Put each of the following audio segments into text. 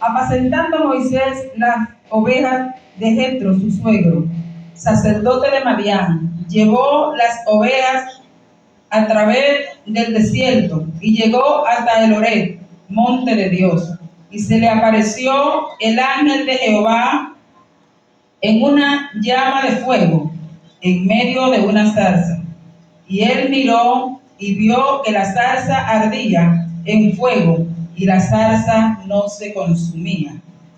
apacentando Moisés las ovejas de Jetro, su suegro, sacerdote de Madián, llevó las ovejas a través del desierto y llegó hasta el Horeb, monte de Dios. Y se le apareció el ángel de Jehová en una llama de fuego, en medio de una zarza. Y él miró y vio que la zarza ardía en fuego, y la zarza no se consumía.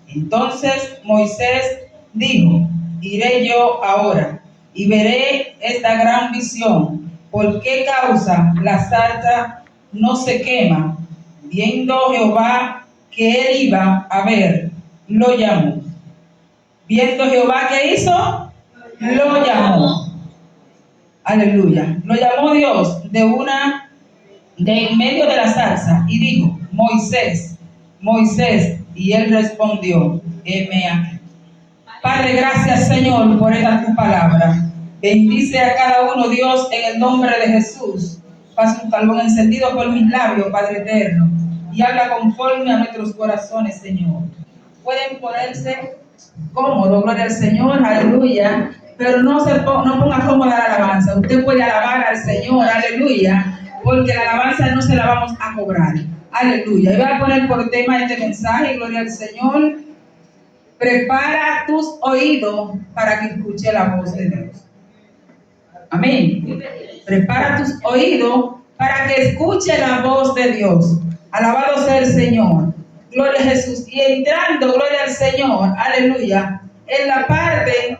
Entonces Moisés dijo: iré yo ahora y veré esta gran visión. ¿Por qué causa la zarza no se quema? Viendo Jehová que él iba a ver, lo llamó. Viendo Jehová, ¿qué hizo? Lo llamó. Aleluya. Lo llamó Dios de en medio de la zarza y dijo: Moisés, Moisés. Y él respondió: heme aquí. Padre, gracias, Señor, por esta tu palabra. Bendice a cada uno, Dios, en el nombre de Jesús. Pasa un carbón encendido por mis labios, Padre eterno, y habla conforme a nuestros corazones, Señor. Pueden ponerse cómodos, gloria al Señor, aleluya. Pero no ponga cómoda la alabanza. Usted puede alabar al Señor, aleluya, porque la alabanza no se la vamos a cobrar. Aleluya. Y voy a poner por tema este mensaje, gloria al Señor. Prepara tus oídos para que escuche la voz de Dios. Amén. Prepara tus oídos para que escuche la voz de Dios. Alabado sea el Señor. Gloria a Jesús. Y entrando, gloria al Señor, aleluya, en la parte,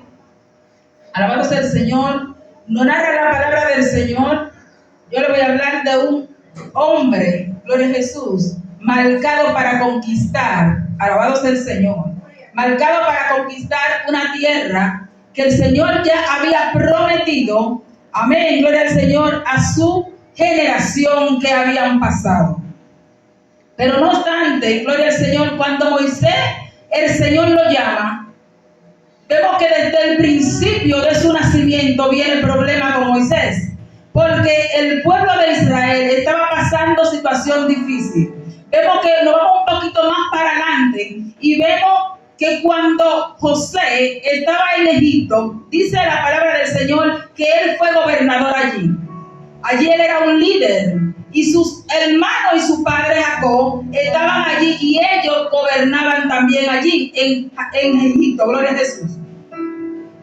alabado sea el Señor, no narra la palabra del Señor. Yo le voy a hablar de un hombre, gloria a Jesús, marcado para conquistar, alabado sea el Señor, marcado para conquistar una tierra que el Señor ya había prometido, amén, gloria al Señor, a su generación que habían pasado. Pero no obstante, gloria al Señor, cuando Moisés, el Señor lo llama, vemos que desde el principio de su nacimiento viene el problema con Moisés, porque el pueblo de Israel estaba pasando situación difícil. Vemos que nos vamos un poquito más para adelante y vemos que cuando José estaba en Egipto, dice la palabra del Señor que él fue gobernador allí. Allí él era un líder y sus hermanos y su padre Jacob estaban allí y ellos gobernaban también allí en Egipto, gloria a Jesús.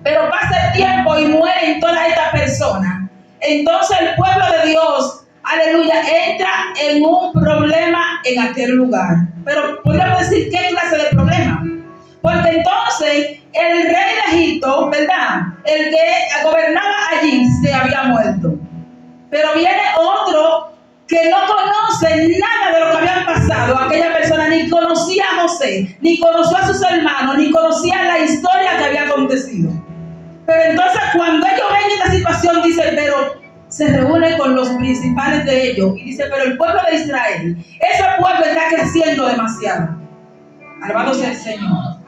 Pero pasa el tiempo y mueren todas estas personas. Entonces el pueblo de Dios, aleluya, entra en un problema en aquel lugar. Pero podríamos decir, ¿qué clase de problema? Porque entonces el rey de Egipto, ¿verdad?, el que gobernaba allí, se había muerto. Pero viene otro que no conoce nada de lo que habían pasado. Aquella persona ni conocía a José, ni conoció a sus hermanos, ni conocía la historia que había acontecido. Pero entonces cuando ellos ven esta situación, dice, pero se reúne con los principales de ellos y dice, pero el pueblo de Israel, ese pueblo está creciendo demasiado. Alabado sea el Señor.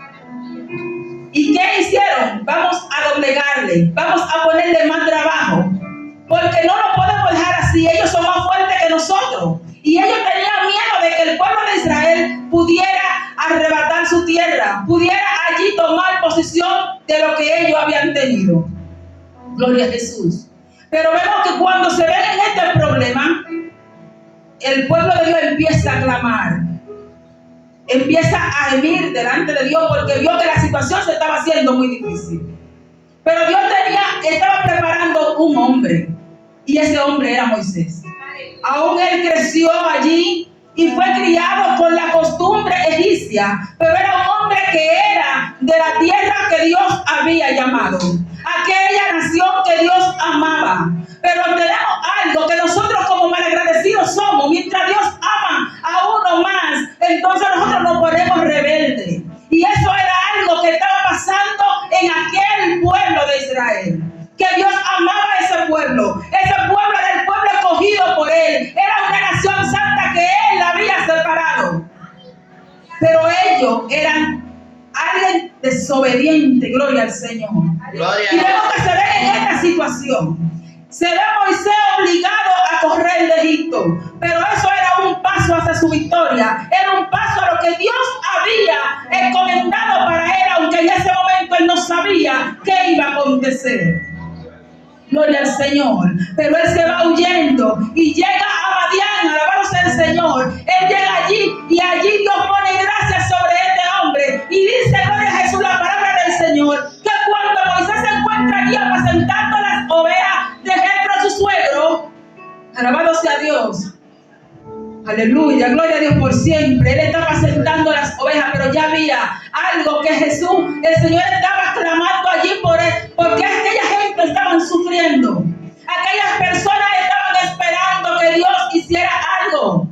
¿Y qué hicieron? Vamos a doblegarle, vamos a ponerle más trabajo, porque no lo podemos dejar así. Ellos son más fuertes que nosotros. Y ellos tenían miedo de que el pueblo de Israel pudiera arrebatar su tierra, pudiera allí tomar posesión de lo que ellos habían tenido. Gloria a Jesús. Pero vemos que cuando se ven en este problema, el pueblo de Dios empieza a clamar, empieza a gemir delante de Dios, porque vio que la situación se estaba haciendo muy difícil. Pero Dios estaba preparando un hombre, y ese hombre era Moisés. Aún él creció allí y fue criado con la costumbre egipcia, pero era un hombre que era de la tierra que Dios había llamado, aquella nación que Dios amaba. Pero tenemos algo que nosotros como malagradecidos somos. Mientras Dios ama a uno más, entonces nosotros nos ponemos rebeldes. Y eso era algo que estaba pasando en aquel pueblo de Israel, que Dios amaba a ese pueblo. Ese pueblo era el pueblo escogido por él, era una nación santa que él había separado. Pero ellos eran alguien desobediente, gloria al Señor. Gloria. Y vemos que se ve en esta situación. Se ve a Moisés obligado a correr de Egipto, pero eso era un paso hacia su victoria, era un paso a lo que Dios había encomendado para él, aunque en ese momento él no sabía qué iba a acontecer. Gloria al Señor. Pero él se va huyendo y llega a Madián, alabado sea el Señor. Él llega allí y allí Dios pone gracia sobre este hombre. Y dice, gloria a Jesús, la palabra del Señor, que cuando Moisés se encuentra allí apacentando las ovejas de Jetro, su suegro, alabado sea Dios. Aleluya, gloria a Dios por siempre. Él estaba apacentando las ovejas, pero ya había algo que Jesús, el Señor estaba clamando allí por él, porque aquella gente estaban sufriendo. Aquellas personas estaban esperando que Dios hiciera algo.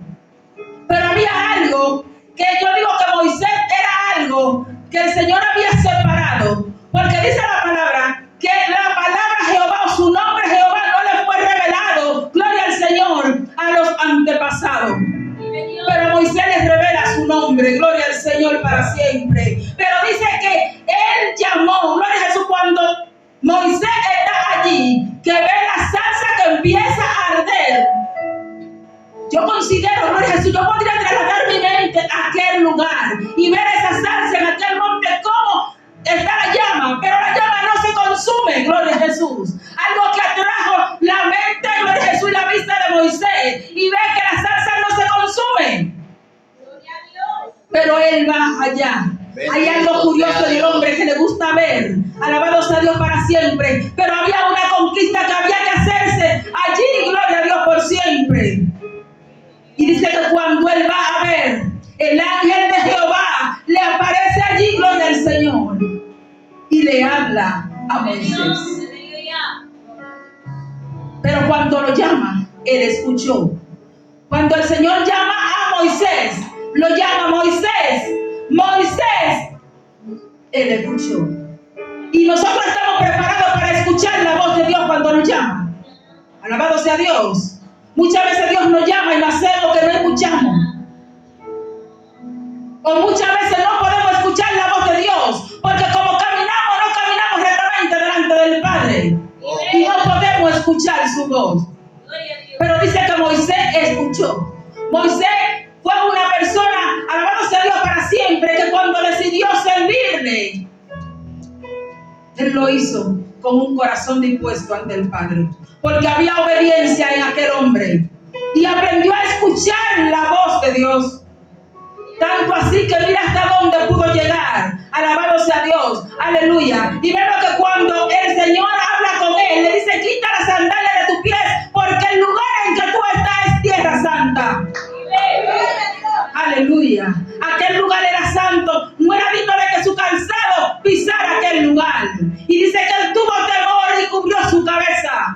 Pero había algo que yo digo que Moisés era algo que el Señor había separado. Porque dice la palabra que la palabra Jehová o su nombre Jehová no le fue revelado, gloria al Señor, a los antepasados. Pero Moisés les revela su nombre, gloria al Señor para siempre. Pero dice que él llamó, gloria a Jesús, cuando Moisés está allí, que ve la salsa que empieza a arder. Yo considero, gloria a Jesús, yo podría trasladar mi mente a aquel lugar y ver esa salsa en aquel monte, cómo está la llama, pero la llama no se consume, gloria a Jesús. Algo que atrajo la mente, gloria a Jesús, y la vista de Moisés, y ve que la salsa no se consume. Pero él va allá. Hay algo curioso del hombre que le gusta ver. Alabado sea Dios para siempre. Pero había una conquista que había que hacerse allí, gloria a Dios por siempre. Y dice que cuando él va a ver, el ángel de Jehová le aparece allí, gloria al Señor, y le habla a Moisés. Pero cuando lo llama, él escuchó. Cuando el Señor llama a Moisés, lo llama Moisés, Moisés, él escuchó. Y nosotros estamos preparados para escuchar la voz de Dios cuando nos llama. Alabado sea Dios. Muchas veces Dios nos llama y lo hacemos que no escuchamos. O muchas veces no podemos escuchar la voz de Dios, porque como caminamos, no caminamos rectamente delante del Padre. Y no podemos escuchar su voz. Pero dice que Moisés escuchó. Moisés fue una persona, alabado sea Dios para siempre, que cuando decidió servirle, él lo hizo con un corazón dispuesto ante el Padre. Porque había obediencia en aquel hombre. Y aprendió a escuchar la voz de Dios. Tanto así que mira hasta dónde pudo llegar. Alabado sea Dios. Aleluya. Y vemos que cuando el Señor habla con él, le dice, quita las sandalias de tus pies, porque el lugar en que tú estás es tierra santa. Aleluya. Aquel lugar era santo. No era digno de que su calzado pisara aquel lugar. Y dice que él tuvo temor y cubrió su cabeza.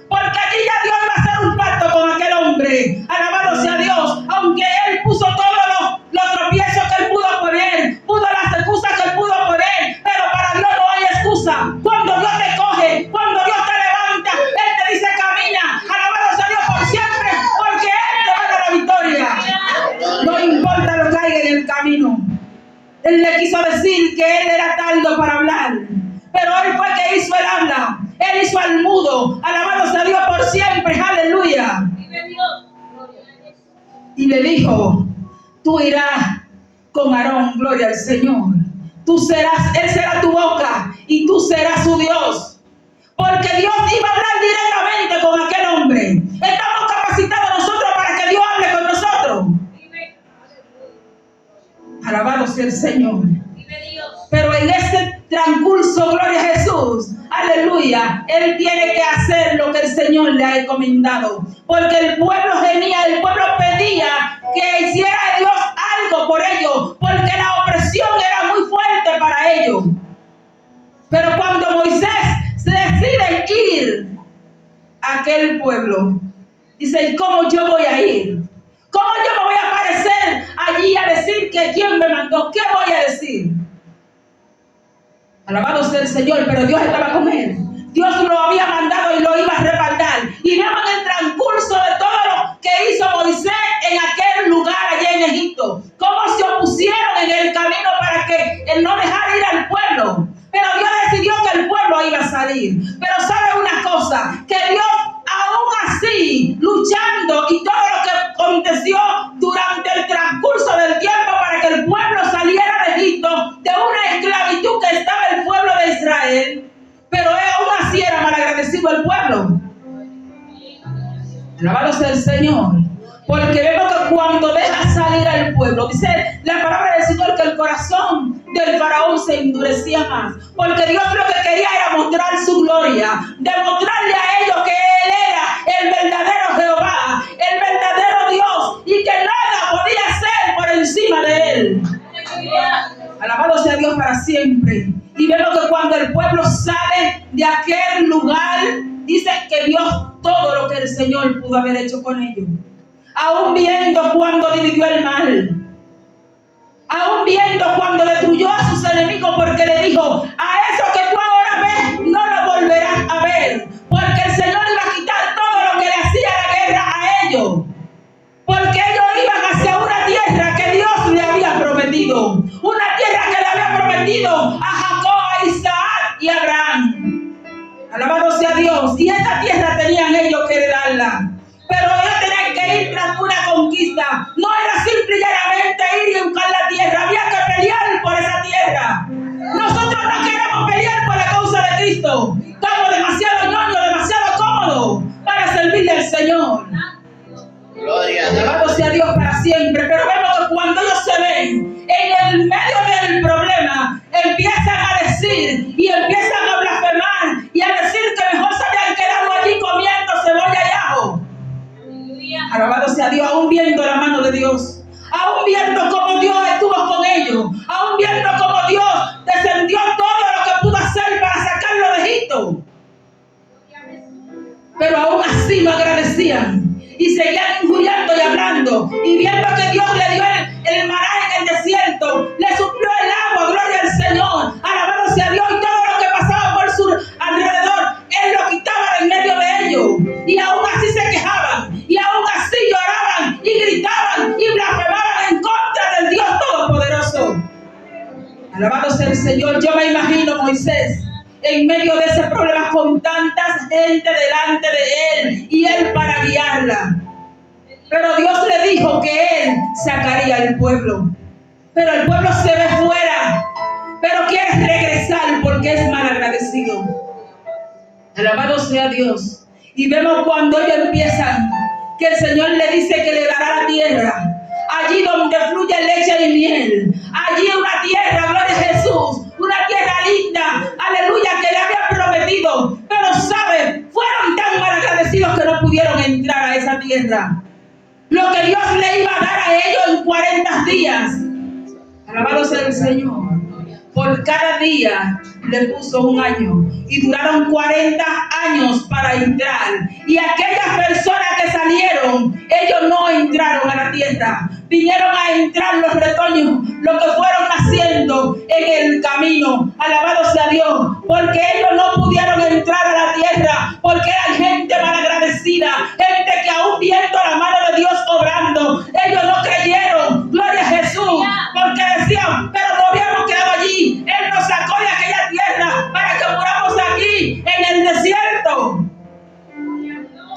Porque allí ya Dios iba a hacer un pacto con aquel hombre. Alabado sea Dios. Aunque él puso todos los tropiezos que él pudo poner, puso las excusas que él pudo poner, pero para Dios no hay excusa. Cuando Dios te coge, cuando Dios te levanta, él te dice camina. Alabado sea Dios por siempre, porque él te va a dar la victoria. No importa lo que haya en el camino. Él le quiso decir que él era tardo para hablar, pero él fue que hizo el habla. Él hizo al mudo. Alabado sea Dios por siempre. Aleluya. Y le dijo, tú irás con Aarón, gloria al Señor. Él será tu boca y tú serás su Dios. Porque Dios iba a hablar directamente con aquel hombre. Estamos capacitados nosotros para que Dios hable con nosotros. Alabado sea el Señor. Pero en ese transcurso, gloria a Jesús, aleluya, él tiene que hacer lo que el Señor le ha encomendado. Porque el pueblo gemía, el pueblo pedía que hiciera Dios algo por ellos, porque la opresión era muy fuerte para ellos. Pero cuando Moisés se decide ir a aquel pueblo, dice, ¿cómo yo voy a ir? ¿Cómo yo me voy a aparecer allí a decir que quién me mandó? ¿Qué voy a decir? Alabado sea el Señor, pero Dios estaba con él. Dios lo había mandado y lo iba a respaldar. Y vemos el transcurso de todo lo que hizo Moisés en aquel lugar allá en Egipto. Cómo se opusieron en el camino para que él no dejara ir al pueblo. Pero Dios decidió que el pueblo iba a salir. Pero sabe una cosa, que Dios aún así, luchando y todo lo que aconteció durante el transcurso del tiempo para que el pueblo saliera de Egipto, malo. Alabado sea el Señor. Porque vemos que cuando deja salir al pueblo, dice la palabra del Señor que el corazón del faraón se endurecía más. Porque Dios lo que quería era mostrar su gloria, demostrarle a ellos que Él era el verdadero Jehová, el verdadero Dios, y que nada podía ser por encima de Él. Alabado sea Dios para siempre. Y vemos que cuando el pueblo sale de aquel lugar, dice que vio todo lo que el Señor pudo haber hecho con ellos. Aún viendo cuando dividió el mal, aún viendo cuando destruyó a sus enemigos, porque le dijo: a eso que tú ahora ves no lo volverás a ver, porque el Señor iba a quitar todo lo que le hacía la guerra a ellos, porque ellos iban hacia una tierra que Dios le había prometido, una tierra que le había prometido a Jacob, a Isaac y a Abraham. Alabado sea Dios. Y esta tierra tenían ellos que heredarla. Pero ellos tenían que ir tras una conquista. No era simple y llanamente ir y buscar la tierra. Había que pelear por esa tierra. Nosotros no queremos pelear por la causa de Cristo. Estamos demasiado ñoños, demasiado cómodos para servirle al Señor. Alabado sea Dios para siempre. Pero vemos que cuando ellos se ven en el medio del problema, empiezan a decir y empiezan a blasfemar y a decir que mejor se habían quedado allí comiendo cebolla y ajo. Alabado sea Dios, aún viendo la mano de Dios, aún viendo cómo Dios estuvo con ellos, aún viendo cómo Dios descendió todo lo que pudo hacer para sacarlo de Egipto. Pero aún así no agradecían y seguían injuriando y hablando, y viendo que Dios le dio el maná en el desierto, le suplió el agua, gloria al Señor, alabado sea Dios, y todo lo que pasaba por su alrededor, Él lo quitaba de en medio de ellos, y aún así se quejaban, y aún así lloraban, y gritaban, y blasfemaban en contra del Dios Todopoderoso. Alabado sea el Señor. Yo me imagino Moisés en medio de ese problema con tanta gente delante de él y él para guiarla. Pero Dios le dijo que él sacaría al pueblo. Pero el pueblo se ve fuera, pero quiere regresar porque es malagradecido. Alabado sea Dios. Y vemos cuando ellos empiezan que el Señor le dice que le dará la tierra. Allí donde fluye leche y miel. Allí una tierra, gloria a Jesús. Una tierra linda, aleluya, que le había prometido. Pero sabe, fueron tan malagradecidos que no pudieron entrar a esa tierra. Lo que Dios le iba a dar a ellos en 40 días. Alabado sea el Señor. Por cada día le puso un año. Y duraron 40 años para entrar. Y aquellas personas que salieron, ellos no entraron a la tierra. Vinieron a entrar los retoños, lo que fueron naciendo en el camino. Alabado sea Dios. Porque ellos no pudieron entrar a la tierra. Porque eran gente malagradecida. Gente que aún viendo la mano de Dios obrando, ellos no creyeron. Gloria a Jesús. Porque decían, pero no habíamos quedado allí. Él nos sacó de aquella tierra para que muramos aquí en el desierto.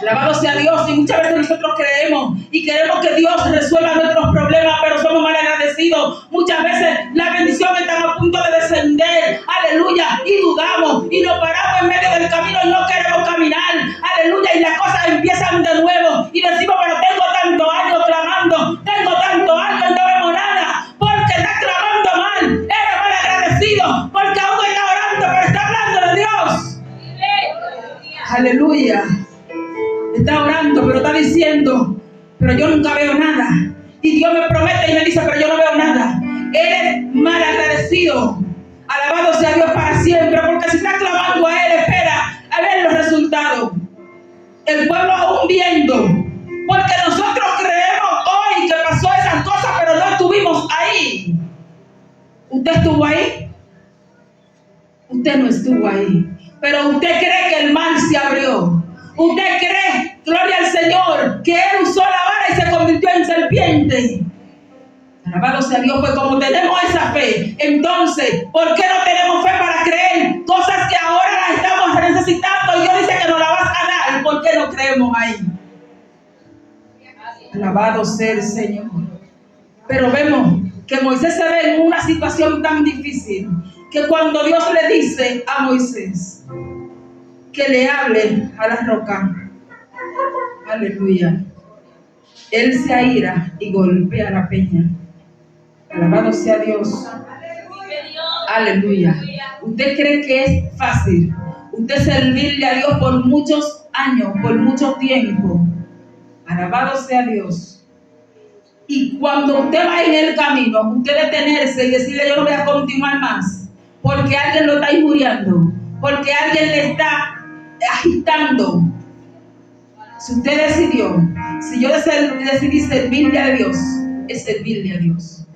Alabado sea Dios. Y muchas veces nosotros creemos y queremos que Dios resuelva nuestros problemas, pero somos mal agradecidos. Muchas veces la bendición está a punto de descender, aleluya, y dudamos y nos paramos en medio del camino y no queremos caminar, aleluya, y las cosas empiezan de nuevo y decimos, pero tengo tantos años clamando, tengo tantos años y no vemos nada, porque estás clamando mal, eres mal agradecido, porque aún está orando, pero está hablando de Dios. Aleluya. Está orando, pero está diciendo, pero yo nunca veo nada. Y Dios me promete y me dice, pero yo no veo nada. Él es mal agradecido. Alabado sea Dios para siempre, porque si está clamando a Él, espera a ver los resultados. El pueblo aún viendo, porque nosotros creemos hoy que pasó esas cosas, pero no estuvimos ahí. ¿Usted estuvo ahí? Usted no estuvo ahí, pero usted cree que el mar se abrió. Usted cree, gloria al Señor, que Él usó la vara y se convirtió en serpiente. Alabado sea Dios, pues como tenemos esa fe, entonces, ¿por qué no tenemos fe para creer cosas que ahora las estamos necesitando? Y Dios dice que nos la vas a dar. ¿Por qué no creemos ahí? Alabado sea el Señor. Pero vemos que Moisés se ve en una situación tan difícil, que cuando Dios le dice a Moisés, que le hable a la roca. Aleluya. Él se aira y golpea la peña. Alabado sea Dios. Aleluya. ¿Usted cree que es fácil usted servirle a Dios por muchos años, por mucho tiempo? Alabado sea Dios. Y cuando usted va en el camino, usted detenerse y decirle: yo no voy a continuar más, porque alguien lo está injuriando, porque alguien le está agitando. Si usted decidió, si yo decidí servirle a Dios, es servirle a Dios.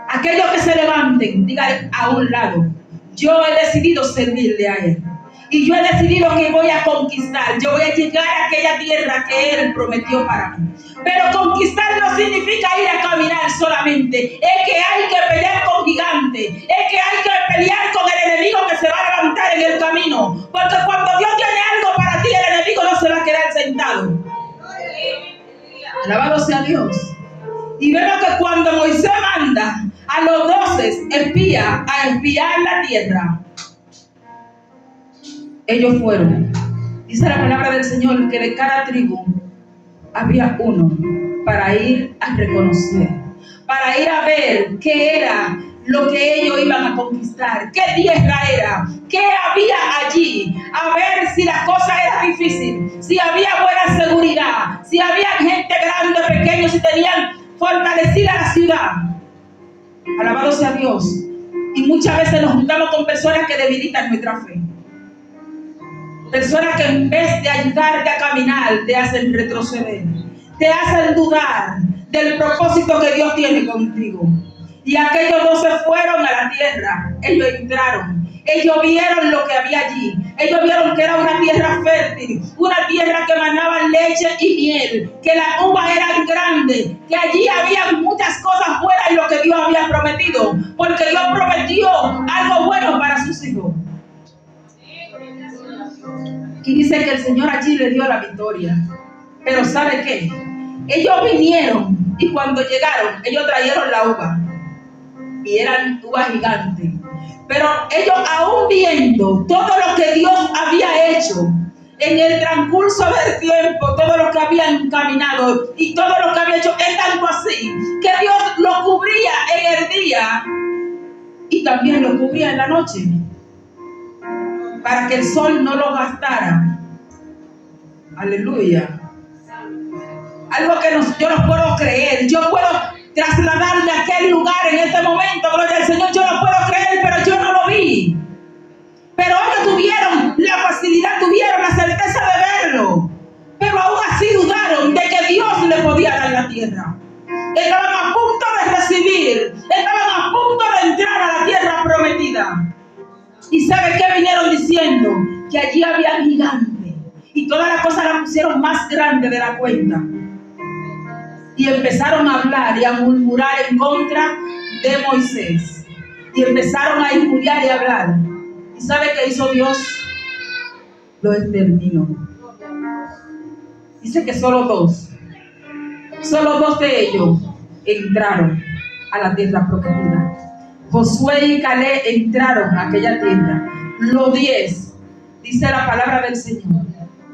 Aquellos que se levanten, digan a un lado: yo he decidido servirle a Él. Y yo he decidido que voy a conquistar. Yo voy a llegar a aquella tierra que Él prometió para mí. Pero conquistar no significa ir a caminar solamente. Es que hay que pelear con gigantes. Es que hay que pelear con el enemigo que se va a levantar en el camino. Porque cuando Dios tiene algo para ti, el enemigo no se va a quedar sentado. Alabado sea Dios. Y vemos que cuando Moisés manda a los 12 espías a espiar la tierra, ellos fueron. Dice la palabra del Señor que de cada tribu había uno para ir a reconocer, para ir a ver qué era lo que ellos iban a conquistar, qué tierra era, qué había allí, a ver si la cosa era difícil, si había buena seguridad, si había gente grande, pequeño, si tenían fortalecida la ciudad. Alabado sea Dios. Y muchas veces nos juntamos con personas que debilitan nuestra fe. Personas que en vez de ayudarte a caminar, te hacen retroceder, te hacen dudar del propósito que Dios tiene contigo. Y aquellos 12 fueron a la tierra, ellos entraron, ellos vieron lo que había allí, ellos vieron que era una tierra fértil, una tierra que manaba leche y miel, que las uvas eran grandes, que allí había muchas cosas buenas en lo que Dios había prometido, porque Dios prometió algo bueno para sus hijos. Y dice que el Señor allí le dio la victoria. Pero ¿sabe qué? Ellos vinieron y cuando llegaron, ellos trajeron la uva. Y eran uvas gigantes. Pero ellos aún viendo todo lo que Dios había hecho en el transcurso del tiempo, todo lo que habían caminado y todo lo que había hecho, es tanto así que Dios lo cubría en el día y también lo cubría en la noche, para que el sol no lo gastara. Aleluya. Algo que yo no puedo creer. Yo puedo trasladarme a aquel lugar en este momento, gloria al Señor. Yo lo puedo creer, pero yo no lo vi. Pero ellos tuvieron la facilidad, tuvieron la certeza de verlo. Pero aún así dudaron de que Dios le podía dar la tierra. Estaban a punto de recibir, estaban a punto de entrar a la tierra prometida. ¿Y sabe qué vinieron diciendo? Que allí había gigantes. Y todas las cosas las pusieron más grandes de la cuenta. Y empezaron a hablar y a murmurar en contra de Moisés. Y empezaron a injuriar y a hablar. ¿Y sabe qué hizo Dios? Lo exterminó. Dice que solo dos de ellos entraron a la tierra prometida. Josué y Caleb entraron a aquella tierra. Los 10, dice la palabra del Señor,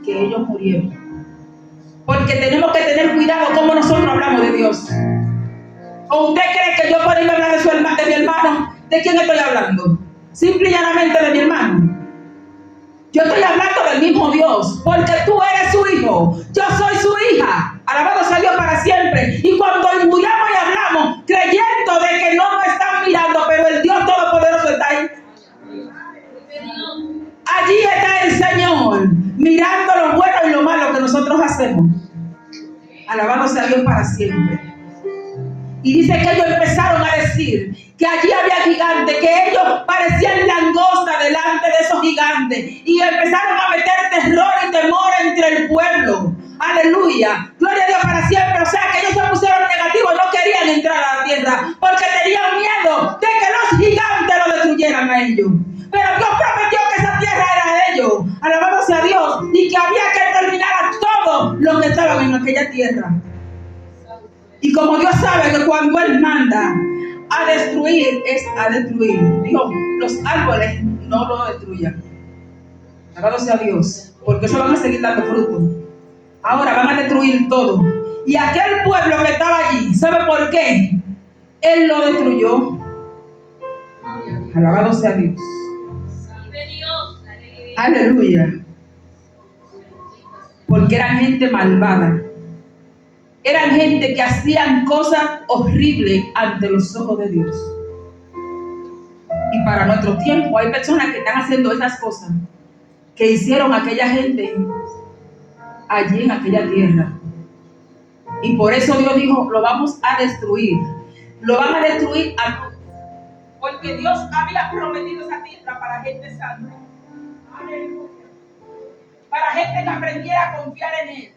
que ellos murieron. Porque tenemos que tener cuidado cómo nosotros hablamos de Dios. ¿O usted cree que yo por irme a hablar de mi hermano? ¿De quién estoy hablando? Simple y llanamente de mi hermano. Yo estoy hablando del mismo Dios, porque tú eres su hijo, yo soy su hija. Alabado sea Dios para siempre. Y cuando injuriamos y hablamos, creyendo de que no nos están mirando, pero el Dios Todopoderoso está ahí. Allí está el Señor, mirando lo bueno y lo malo que nosotros hacemos. Alabado sea Dios para siempre. Y dice que ellos empezaron a decir que allí había gigantes, que ellos parecían langostas delante de esos gigantes. Y empezaron a meter terror y temor entre el pueblo. Aleluya. Gloria a Dios para siempre. O sea que ellos se pusieron negativos, no querían entrar a la tierra, porque tenían miedo de que los gigantes lo destruyeran a ellos. Pero Dios prometió que esa tierra era de ellos. Alabado sea Dios. Y que había que terminar a todos los que estaban en aquella tierra. Y como Dios sabe que cuando Él manda a destruir, es a destruir. Dios, los árboles no lo destruyan. Alabado sea Dios, porque eso van a seguir dando fruto. Ahora van a destruir todo. Y aquel pueblo que estaba allí, ¿sabe por qué? Él lo destruyó. Alabado sea Dios. Aleluya. Porque eran gente malvada. Eran gente que hacían cosas horribles ante los ojos de Dios. Y para nuestro tiempo hay personas que están haciendo esas cosas que hicieron aquella gente allí en aquella tierra. Y por eso Dios dijo, lo vamos a destruir. Lo van a destruir a todos. Porque Dios había prometido esa tierra para gente santa. Para gente que aprendiera a confiar en Él.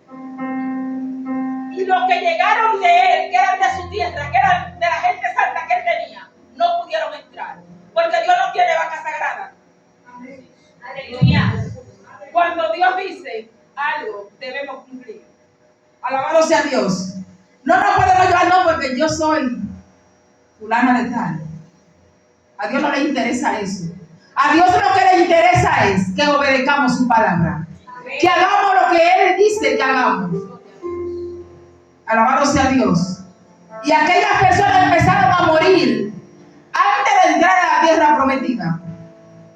Y los que llegaron de Él, que eran de su tierra, que eran de la gente santa que Él tenía, no pudieron entrar. Porque Dios no tiene vaca sagrada. Aleluya. Cuando Dios dice algo, debemos cumplir. Alabado sea Dios. No nos podemos llevar, no, porque yo soy fulana de tal. A Dios no le interesa eso. A Dios lo que le interesa es que obedezcamos su palabra. Que hagamos lo que Él dice que hagamos. Alabado sea Dios. Y aquellas personas empezaron a morir antes de entrar a la tierra prometida.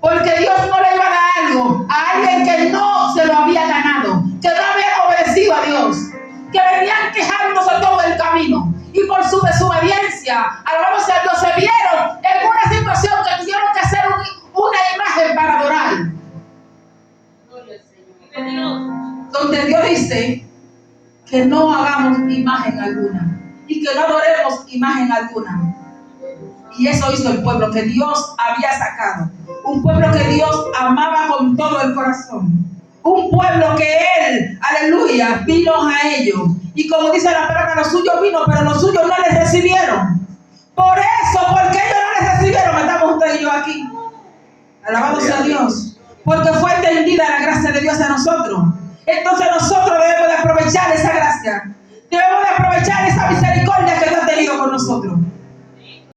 Porque Dios no le iba a dar algo a alguien que no se lo había ganado, que no había obedecido a Dios, que venían quejándose todo el camino. Y por su desobediencia, alabado sea Dios, se vieron en una situación que tuvieron que hacer una imagen para adorar. Donde Dios dice que no hagamos imagen alguna y que no adoremos imagen alguna. Y eso hizo el pueblo que Dios había sacado. Un pueblo que Dios amaba con todo el corazón. Un pueblo que Él, aleluya, vino a ellos. Y como dice la palabra, los suyos vino, pero los suyos no les recibieron. Por eso, porque ellos no les recibieron, estamos usted y yo aquí. Alabado sea Dios. Porque fue entendida la gracia de Dios a nosotros. Entonces nosotros debemos de aprovechar esa gracia. Debemos de aprovechar esa misericordia que Dios ha tenido con nosotros.